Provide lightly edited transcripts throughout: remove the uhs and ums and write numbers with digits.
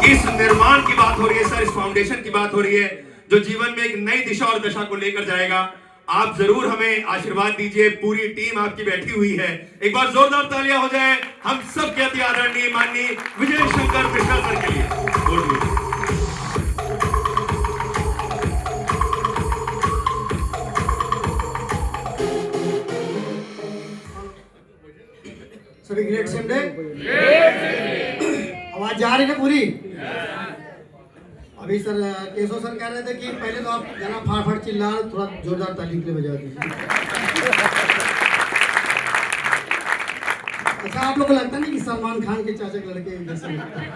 इस निर्माण की बात हो रही है सर, इस फाउंडेशन की बात हो रही है जो जीवन में एक नई दिशा और दशा को लेकर जाएगा। आप जरूर हमें आशीर्वाद दीजिए, पूरी टीम आपकी बैठी हुई है। एक बार जोरदार तालियां हो जाए हम सब के अति आदरणीय माननीय विजय शंकर मिश्रा सर के लिए। सभी ग्रेट सेम डे। आवाज जा रही है पूरी? अभी सर केशव सर कह रहे थे कि पहले तो आप गाना फाड़ फाड़ चिल्ला, थोड़ा जोरदार ताली के लिए बजा दीजिए। अच्छा, आप लोग को लगता नहीं कि सलमान खान के चाचा के लड़के जैसे लगता है?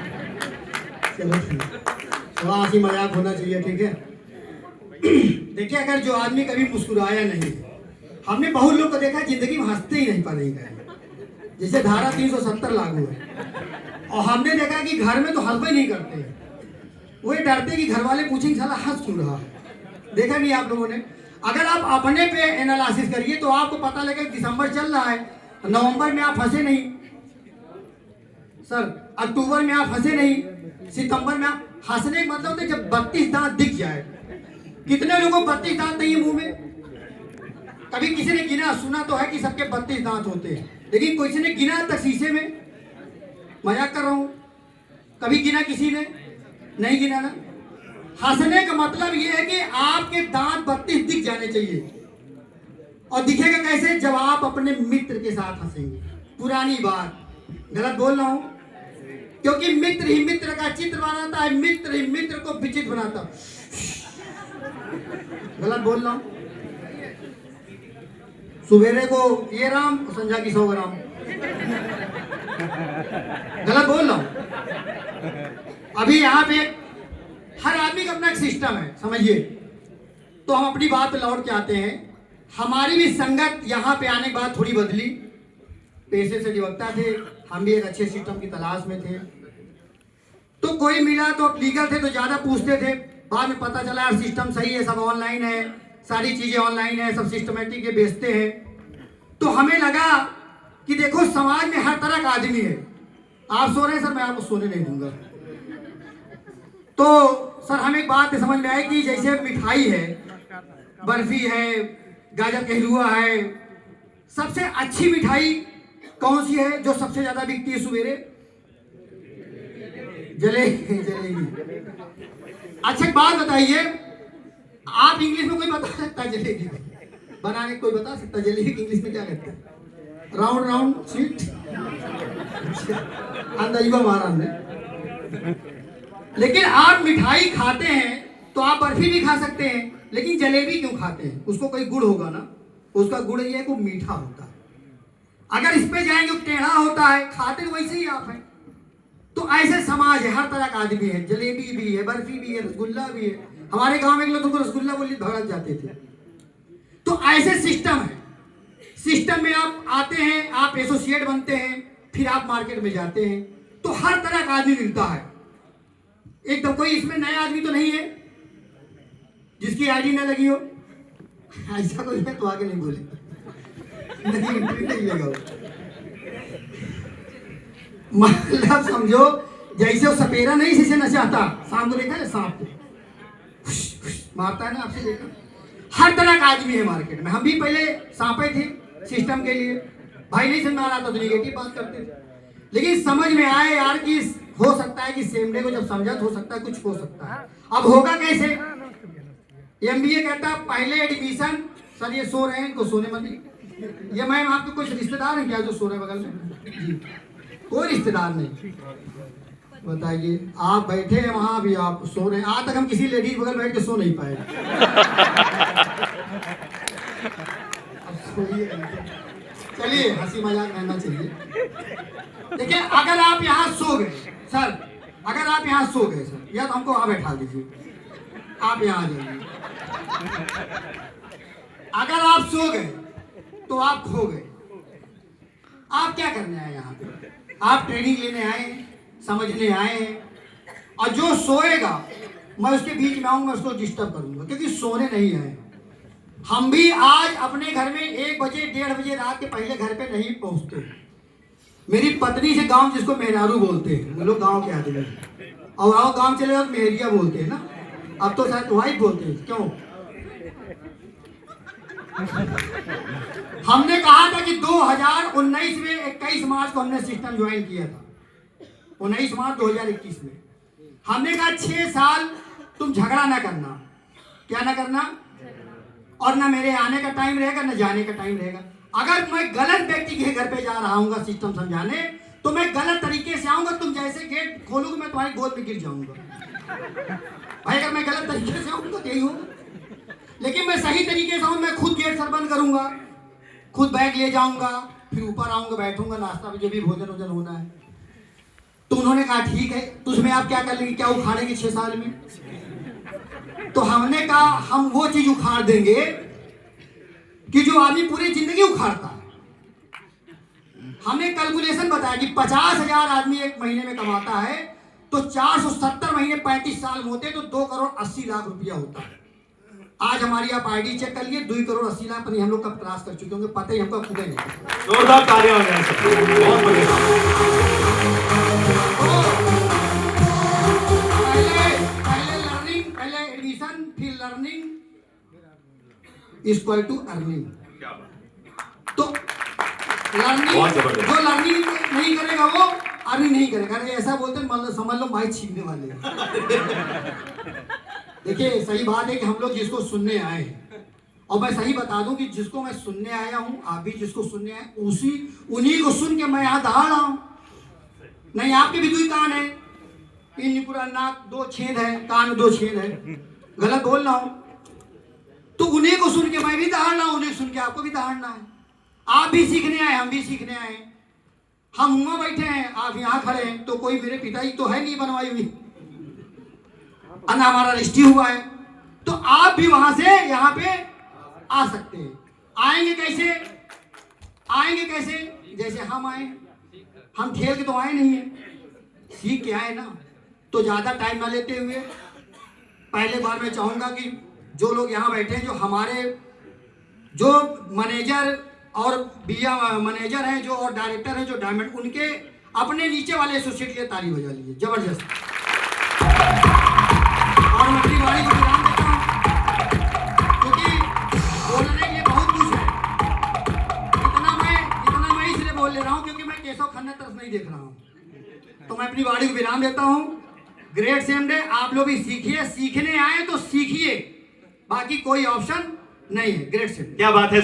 चलो थोड़ा हंसी मजाक होना चाहिए, ठीक है। देखिए, अगर जो आदमी कभी मुस्कुराया नहीं, हमने बहुत लोग को देखा जिंदगी में हंसते ही नहीं पाने गए, जैसे धारा 370 लागू है। और हमने देखा कि घर में तो हंसबे नहीं करते, वो डरते कि घर वाले पूछेंगे साला हंस क्यों रहा है। देखा नहीं आप लोगों ने? अगर आप अपने पे एनालिसिस करिए तो आपको पता लगेगा दिसंबर चल रहा है, नवंबर में आप हंसे नहीं सर, अक्टूबर में आप हंसे नहीं, सितंबर में आप हंसने का मतलब होता है जब 32 दांत दिख जाए। कितने लोगों को 32 दांत नहीं है मुंह में? कभी किसी ने गिना? सुना तो है कि सबके 32 दांत होते हैं, लेकिन किसी ने गिना तक शीशे में? मजाक कर रहा हूं, कभी गिना किसी ने? नहीं गिना ना। हंसने का मतलब यह है कि आपके दांत 32 दिख जाने चाहिए। और दिखेगा कैसे? जब आप अपने मित्र के साथ हंसेंगे। पुरानी बात, गलत बोल रहा हूं? क्योंकि मित्र ही मित्र का चित्र बनाता है, मित्र ही मित्र को विचित्र बनाता। गलत बोल रहा हूं? सुबेरे को ये राम, संजा की 100 ग्राम। गलत बोल रहा हूं? अभी यहाँ पे हर आदमी का अपना एक सिस्टम है, समझिए। तो हम अपनी बात पे लौट के आते हैं। हमारी भी संगत यहाँ पे आने के बाद थोड़ी बदली। पैसे से निवक्ता थे, हम भी एक अच्छे सिस्टम की तलाश में थे। तो कोई मिला तो अब लीगल थे तो ज्यादा पूछते थे, बाद में पता चला यार सिस्टम सही है, सब ऑनलाइन है, सारी चीजें ऑनलाइन है, सब सिस्टमेटिक है, बेचते हैं। तो हमें लगा कि देखो समाज में हर तरह का आदमी है। आप सो रहे हैं सर, मैं आपको सोने नहीं दूंगा। तो सर हमें एक बात समझ में आई कि जैसे मिठाई है, बर्फी है, गाजर का हलवा है, सबसे अच्छी मिठाई कौन सी है जो सबसे ज्यादा बिकती है सुबेरे? जलेबी। अच्छा एक बात बताइए, आप इंग्लिश में कोई बता सकता है जलेबी बनाने? कोई बता सकता है जलेबी की इंग्लिश में क्या कहते हैं? Round round sweet. अंदाजा मारा हमने। लेकिन आप मिठाई खाते हैं तो आप बर्फी भी खा सकते हैं, लेकिन जलेबी क्यों खाते हैं? उसको कोई गुड़ होगा ना, उसका गुड़ ये है कि वो मीठा होता है। अगर इस पे जाएंगे टेढ़ा होता है, खाते तो वैसे ही आप हैं। तो ऐसे समाज है, हर तरह का आदमी है, जलेबी भी है, बर्फी भी है, रसगुल्ला भी है। हमारे गांव में लोग रसगुल्ला बोली भड़क जाते थे। तो ऐसे सिस्टम है। सिस्टम में आप आते हैं, आप एसोसिएट बनते हैं, फिर आप मार्केट में जाते हैं, तो हर तरह का आदमी मिलता है। एकदम कोई इसमें नया आदमी तो नहीं है जिसकी आईडी ना लगी हो? ऐसा कोई है तो आगे नहीं बोले, नहीं एंट्री नहीं लगा। मतलब समझो जैसे वो सपेरा नहीं जिसे नचाता, सांप को देखा है, सांप को मारता है ना, आपसे देखा। हर तरह का आदमी है मार्केट में। हम भी पहले सांपे थे सिस्टम के लिए, भाई नहीं समझ में आ रहा था तो निगेटिव बात करते थे, लेकिन समझ में आए यार कि हो सकता है कि सेम डे को जब समझा तो हो सकता है कुछ हो सकता है। अब होगा कैसे? एमबीए कहता है पहले एडमिशन, सर ये सो रहे हैं, इनको सोने मत दीजिए। ये मैम आपके कोई रिश्तेदार हैं क्या जो सो रहे हैं बगल में? जी कोई रिश्तेदार नहीं। बताइए, आप बैठे हैं वहां भी आप सो रहे हैं। आज तक हम किसी लेडीज बगल बैठ के सो नहीं पाए। चलिए हंसी मजाक रहना चाहिए। देखिए अगर आप यहाँ सो गए सर, अगर आप यहाँ सो गए सर, या तो हमको वहां बैठा दीजिए, आप यहाँ आ जाइए। अगर आप सो गए तो आप खो गए। आप क्या करने आए यहाँ पे? आप ट्रेनिंग लेने आए हैं, समझने आए हैं। और जो सोएगा मैं उसके बीच में आऊंगा, उसको डिस्टर्ब करूंगा, क्योंकि सोने नहीं आए। हम भी आज अपने घर में 1 बजे 1:30 बजे रात के पहले घर पे नहीं पहुंचते। मेरी पत्नी से गांव जिसको मेहरारू बोलते हैं, वो लोग गांव के आदमी हैं। और आओ गांव चले जाओ मेहरिया बोलते हैं ना, अब तो शायद वाइफ बोलते हैं। क्यों? हमने कहा था कि 2019 में 21 मार्च को हमने सिस्टम ज्वाइन किया था, 19 मार्च 2021 में। हमने कहा 6 साल तुम झगड़ा ना करना। क्या ना करना? और ना मेरे आने का टाइम रहेगा ना जाने का टाइम रहेगा। अगर मैं गलत व्यक्ति के घर पे जा रहा हूँ सिस्टम समझाने, तो मैं गलत तरीके से आऊंगा। तुम जैसे गेट खोलोगे मैं तुम्हारी गोद में गिर जाऊंगा। भाई अगर मैं गलत तरीके से आऊंगा तो यही होगा, लेकिन मैं सही तरीके से आऊँ, मैं खुद गेट सर बंद करूंगा, खुद बैग ले जाऊंगा, फिर ऊपर आऊंगा, बैठूंगा, नाश्ता भी जो भी भोजन वोजन होना है। तो उन्होंने कहा ठीक है, तो उसमें आप क्या कर लेंगे, क्या उखाड़ेंगे 6 साल में? तो हमने कहा हम वो चीज उखाड़ देंगे कि जो आदमी पूरी जिंदगी उखाड़ता है। हमने कैलकुलेशन बताया कि 50,000 आदमी एक महीने में कमाता है, तो 470 महीने 35 साल में होते तो 2 करोड़ 80 लाख रुपया होता है। आज हमारी आप आईडी चेक कर लिए, 2 करोड़ 80 लाख पर हम लोग कब क्रॉस कर चुके होंगे पता ही हमको खुद नहीं। जोरदार तालियां हो जाए सबको, बहुत बढ़िया। पहले एडमिशन, फिर लर्निंग इक्वल टू अर्निंग। तो लर्निंग, जो लर्निंग नहीं करेगा वो अर्निंग नहीं करेगा। अरे ऐसा बोलते हैं, मतलब समझ लो माइक छीनने वाले। देखिए सही बात है कि हम लोग जिसको सुनने आए हैं, और मैं सही बता दूं कि जिसको मैं सुनने आया हूं, आप भी जिसको सुनने आए, उन्हीं को सुन के मैं यहाँ दहाड़ रहा हूं। नहीं आपके भी 2 कान है, 3 पूरा नाक 2 छेद है, कान में 2 छेद है, गलत बोल रहा हूं। तो उन्हीं को सुन के मैं भी दहाड़ रहा हूं, उन्हें सुन के आपको भी दहाड़ना है। आप भी सीखने आए, हम भी सीखने आए। हम वहां बैठे हैं, आप यहाँ खड़े हैं, तो कोई मेरे पिताजी तो है नहीं बनवाई हुई, हमारा रजिस्ट्री हुआ है। तो आप भी वहां से यहाँ पे आ सकते हैं। आएंगे कैसे? आएंगे कैसे? जैसे हम आए, हम खेल के तो आए नहीं है, सीख के आए ना। तो ज्यादा टाइम ना लेते हुए पहले बार मैं चाहूंगा कि जो लोग यहाँ बैठे हैं, जो हमारे जो मैनेजर और बिया मैनेजर हैं, जो और डायरेक्टर हैं, जो डायमंड, उनके अपने नीचे वाले एसोसिएट के ताली बजा लीजिए जबरदस्त। और मैं अपनी बारी को विराम देता हूँ, क्योंकि बोलने के लिए बहुत कुछ है। इतना मैं इसलिए बोल ले रहा हूँ क्योंकि मैं केशव खन्ना तरफ नहीं देख रहा हूँ। तो मैं अपनी बारी को विराम देता हूँ। Great same day. आप लोग भी सीखिए, सीखने आए तो सीखिए, बाकी कोई ऑप्शन नहीं है। Great same. क्या बात है।